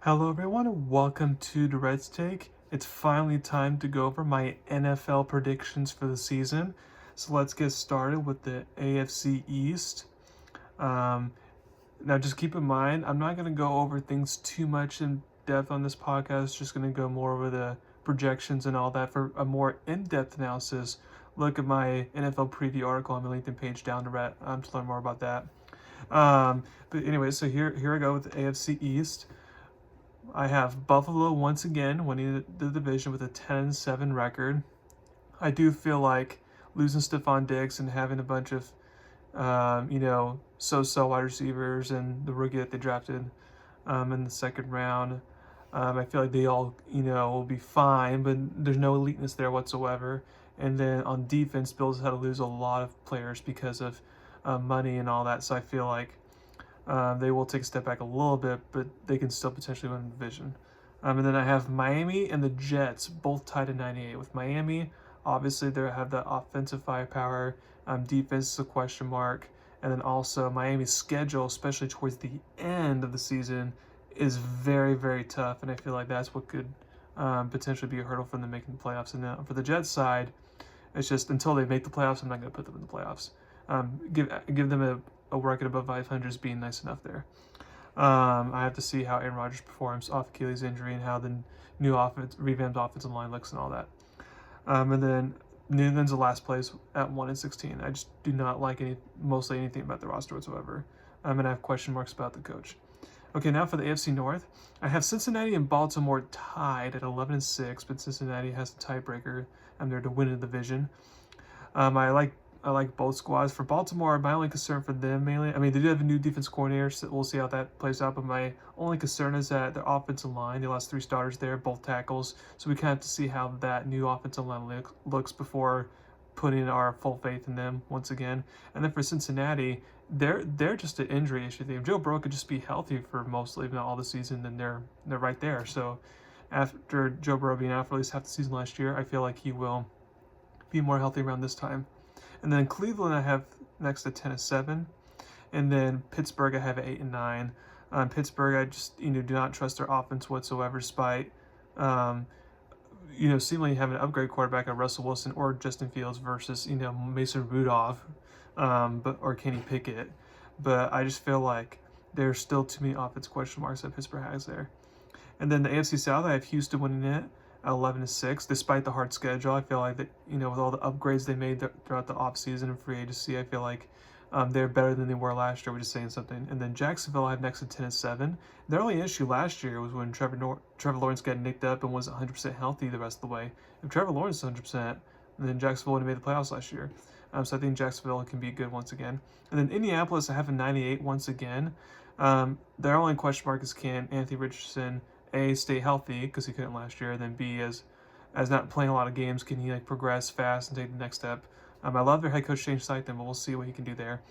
Hello everyone, and welcome to Durrett's Take. It's finally time to go over my NFL predictions for the season. So let's get started with the AFC East. Um, Now just keep in mind, I'm not going to go over things too much in depth on this podcast, just going to go more over the projections and all that. For a more in-depth analysis, look at my NFL preview article on my LinkedIn page down to to learn more about that. But anyway, so here I go with the AFC East. I have Buffalo once again winning the division with a 10-7 record. I do feel like losing Stephon Diggs and having a bunch of, so-so wide receivers and the rookie that they drafted in the second round. I feel like they all, will be fine, but there's no eliteness there whatsoever. And then on defense, Bills had to lose a lot of players because of money and all that. So I feel like they will take a step back a little bit, but they can still potentially win the division. And then I have Miami and the Jets, both tied at 98. With Miami, obviously they have the offensive firepower. Defense is a question mark. And then also Miami's schedule, especially towards the end of the season, is very, very tough. And I feel like that's what could potentially be a hurdle for them making the playoffs. And now for the Jets side, it's just until they make the playoffs, I'm not going to put them in the playoffs. Give them a record above 500 is being nice enough there. I have to see how Aaron Rodgers performs off Achilles injury and how the revamped offensive line looks and all that. And then New England's the last place at 1-16. I just do not like mostly anything about the roster whatsoever. And I have question marks about the coach. Okay, now for the AFC North, I have Cincinnati and Baltimore tied at 11-6, but Cincinnati has the tiebreaker. I'm there to win the division. I like both squads. For Baltimore, my only concern for them mainly, I mean, they do have a new defense coordinator, so we'll see how that plays out. But my only concern is that their offensive line, they lost 3 starters there, both tackles. So we kind of have to see how that new offensive line looks before putting our full faith in them once again. And then for Cincinnati, they're just an injury issue. If Joe Burrow could just be healthy for mostly, if not all the season, then they're right there. So after Joe Burrow being out for at least half the season last year, I feel like he will be more healthy around this time. And then Cleveland I have next to 10-7, and then Pittsburgh I have 8-9. Pittsburgh I just do not trust their offense whatsoever, despite seemingly having an upgrade quarterback at Russell Wilson or Justin Fields versus Mason Rudolph, or Kenny Pickett. But I just feel like there's still too many offense question marks that Pittsburgh has there. And then the AFC South I have Houston winning it. 11-6, despite the hard schedule. I feel like that with all the upgrades they made throughout the offseason and free agency, I feel like they're better than they were last year. We're just saying something. And then Jacksonville I have next to 10-7. Their only issue last year was when Trevor Lawrence got nicked up and wasn't 100% healthy the rest of the way. If Trevor Lawrence is 100%, then Jacksonville would have made the playoffs last year. So I think Jacksonville can be good once again. And then Indianapolis I have a 98 once again. Their only question mark is, can Anthony Richardson stay healthy, because he couldn't last year, and then B, as not playing a lot of games, can he progress fast and take the next step? I love their head coach Shane Steichen, but we'll see what he can do there.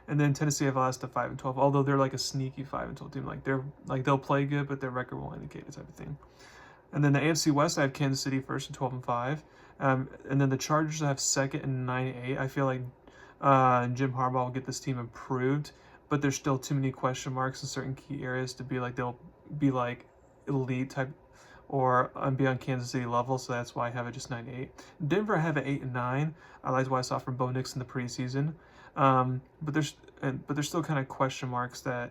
And then Tennessee have last at 5-12, although they're like a sneaky 5-12 team. They'll play good, but their record will indicate it, type of thing. And then the AFC West I have Kansas City first at 12-5, and then the Chargers I have second and 9-8. I feel like Jim Harbaugh will get this team improved, but there's still too many question marks in certain key areas to be like they'll be like elite type or be on Kansas City level, so that's why I have it just 9-8. Denver I have it 8-9. I liked what I saw from Bo Nix in the preseason, but there's still kind of question marks that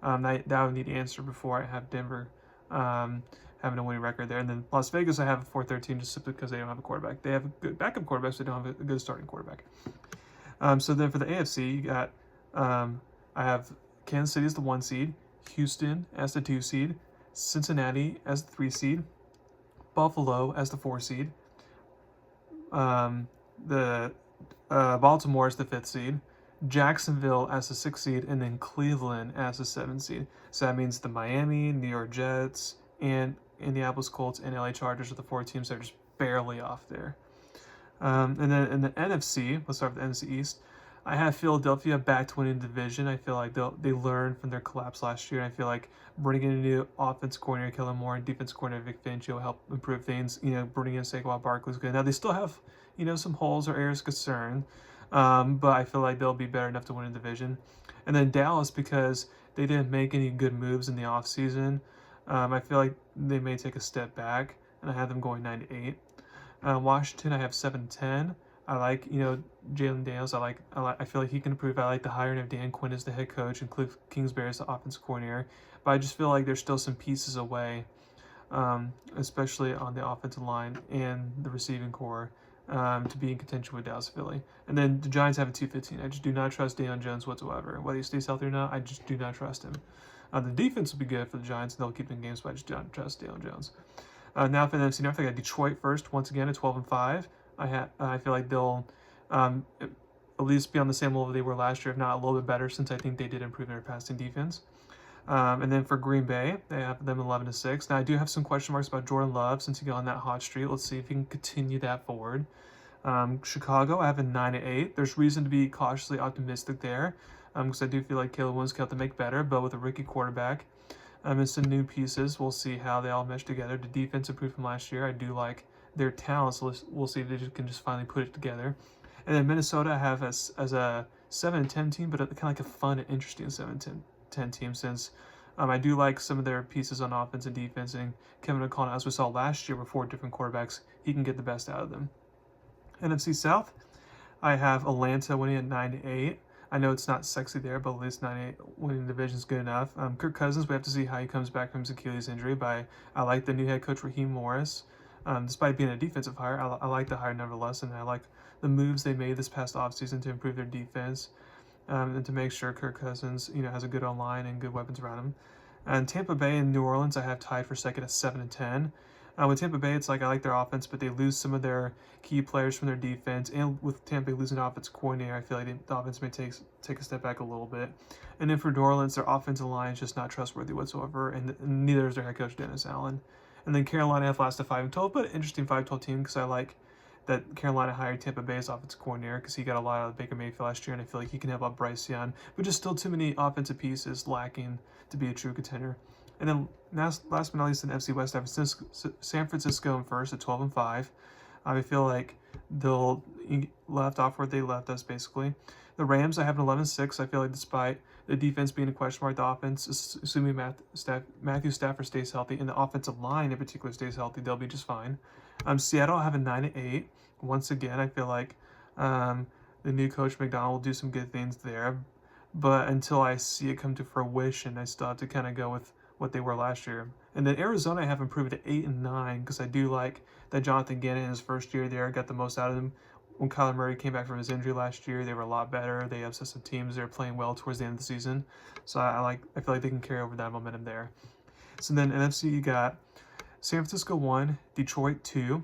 that I would need to answer before I have Denver having a winning record there. And then Las Vegas I have a 4-13 just simply because they don't have a quarterback. They have a good backup quarterback, so they don't have a good starting quarterback. So then for the AFC, you got I have Kansas City as the 1 seed, Houston as the 2 seed, Cincinnati as the 3 seed, Buffalo as the 4 seed, the Baltimore as the 5th seed, Jacksonville as the 6th seed, and then Cleveland as the 7th seed. So that means the Miami, New York Jets, and Indianapolis Colts and LA Chargers are the 4 teams that are just barely off there. And then in the NFC, let's start with the NFC East. I have Philadelphia back to winning the division. I feel like they learned from their collapse last year. And I feel like bringing in a new offense coordinator, Kellen Moore, and defense coordinator, Vic Fangio, will help improve things. Bringing in Saquon Barkley is good. Now, they still have, some holes or areas of concern. But I feel like they'll be better enough to win a division. And then Dallas, because they didn't make any good moves in the offseason. I feel like they may take a step back, and I have them going 9-8. Washington, I have 7-10. I like, Jalen Daniels. I feel like he can improve. I like the hiring of Dan Quinn as the head coach and Cliff Kingsbury as the offensive coordinator. But I just feel like there's still some pieces away, especially on the offensive line and the receiving core, to be in contention with Dallas, Philly. And then the Giants have a 2-15. I just do not trust Deion Jones whatsoever. Whether he stays healthy or not, I just do not trust him. The defense will be good for the Giants, and they'll keep in games, but I just do not trust Deion Jones. Now for the NFC North, I got Detroit first, once again at 12-5. I feel like they'll at least be on the same level they were last year, if not a little bit better, since I think they did improve their passing defense. And then for Green Bay, they have them 11-6. Now I do have some question marks about Jordan Love since he got on that hot streak. Let's see if he can continue that forward. Chicago, I have a 9-8. There's reason to be cautiously optimistic there, because I do feel like Caleb Williams can have to make better, but with a rookie quarterback and some new pieces, we'll see how they all mesh together. The defense improved from last year. I do like their talent, so we'll see if they can just finally put it together. And then Minnesota, I have as a 7-10 team, but kind of like a fun and interesting 7-10 team, since I do like some of their pieces on offense and defense, and Kevin O'Connell, as we saw last year with 4 different quarterbacks, he can get the best out of them. NFC South, I have Atlanta winning at 9-8. I know it's not sexy there, but at least 9-8 winning the division is good enough. Kirk Cousins, we have to see how he comes back from his Achilles injury, but I like the new head coach, Raheem Morris. Despite being a defensive hire, I like the hire nevertheless, and I like the moves they made this past offseason to improve their defense, and to make sure Kirk Cousins, has a good O-line and good weapons around him. And Tampa Bay and New Orleans, I have tied for second at 7-10. With Tampa Bay, it's like I like their offense, but they lose some of their key players from their defense. And with Tampa Bay losing an offensive coordinator, I feel like the offense may take a step back a little bit. And then for New Orleans, their offensive line is just not trustworthy whatsoever, and neither is their head coach, Dennis Allen. And then Carolina have last at 5-12, but an interesting 5-12 team, because I like that Carolina hired Tampa Bay's offensive coordinator because he got a lot out of Baker Mayfield last year, and I feel like he can help out Bryce Young, but just still too many offensive pieces lacking to be a true contender. And then last but not least in FC West, San Francisco in first at 12-5. I feel like they'll left off where they left us, basically. The Rams, I have an 11-6. I feel like despite the defense being a question mark, the offense, assuming Matthew Stafford stays healthy, and the offensive line in particular stays healthy, they'll be just fine. Seattle, I have a 9-8. Once again, I feel like the new coach McDonald will do some good things there, but until I see it come to fruition, I still have to kind of go with what they were last year. And then Arizona, I have improved to 8-9, because I do like that Jonathan Gannon in his first year there got the most out of them. When Kyler Murray came back from his injury last year, they were a lot better. They upset some teams. They were playing well towards the end of the season. So I feel like they can carry over that momentum there. So then NFC, you got San Francisco 1, Detroit 2,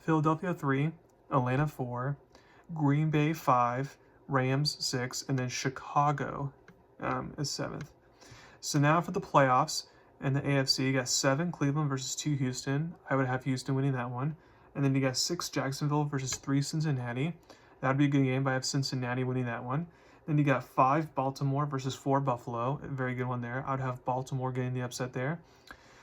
Philadelphia 3, Atlanta 4, Green Bay 5, Rams 6, and then Chicago is 7th. So now for the playoffs in the AFC, you got 7 Cleveland versus 2 Houston. I would have Houston winning that one. And then you got 6 Jacksonville versus 3 Cincinnati. That would be a good game, but I have Cincinnati winning that one. Then you got 5 Baltimore versus 4 Buffalo. A very good one there. I would have Baltimore getting the upset there.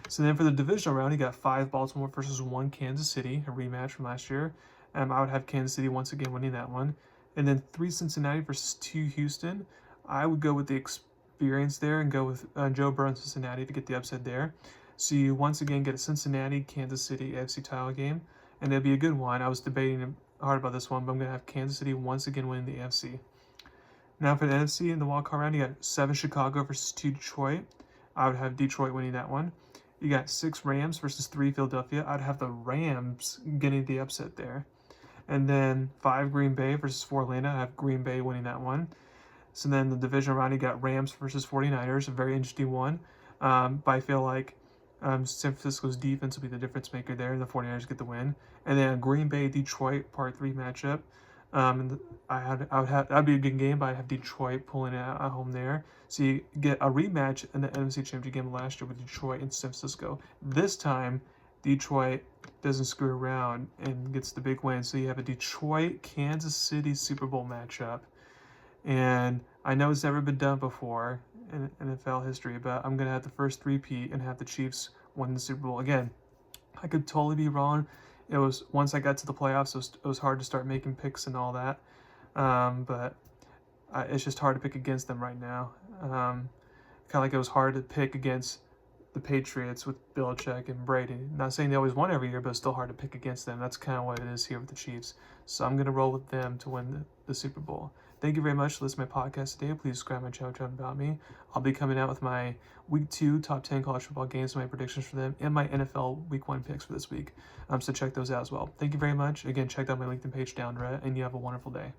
So then for the divisional round, you got 5 Baltimore versus 1 Kansas City, a rematch from last year. I would have Kansas City once again winning that one. And then 3 Cincinnati versus 2 Houston. I would go with the experience there and go with Joe Burrow and Cincinnati to get the upset there. So you once again get a Cincinnati, Kansas City AFC title game, and it'll be a good one. I was debating hard about this one, but I'm going to have Kansas City once again winning the AFC. Now for the NFC in the wildcard round, you got 7 Chicago versus 2 Detroit. I would have Detroit winning that one. You got 6 Rams versus 3 Philadelphia. I'd have the Rams getting the upset there. And then 5 Green Bay versus 4 Atlanta. I have Green Bay winning that one. So then the division round, you got Rams versus 49ers, a very interesting one. But I feel like San Francisco's defense will be the difference maker there, and the 49ers get the win. And then Green Bay, Detroit, part 3 matchup. That'd be a good game, but I'd have Detroit pulling it out at home there. So you get a rematch in the NFC Championship game last year with Detroit and San Francisco. This time, Detroit doesn't screw around and gets the big win. So you have a Detroit-Kansas City Super Bowl matchup. And I know it's never been done before in NFL history, but I'm going to have the first three-peat and have the Chiefs win the Super Bowl. Again, I could totally be wrong. It was once I got to the playoffs, it was hard to start making picks and all that. But it's just hard to pick against them right now. Kind of like it was hard to pick against the Patriots with Belichick and Brady. Not saying they always won every year, but it's still hard to pick against them. That's kind of what it is here with the Chiefs. So I'm going to roll with them to win the Super Bowl. Thank you very much for listening to my podcast today. Please subscribe to my channel, John About Me. I'll be coming out with my Week 2 top 10 college football games, my predictions for them, and my NFL Week 1 picks for this week. So check those out as well. Thank you very much. Again, check out my LinkedIn page down, Durrett, and you have a wonderful day.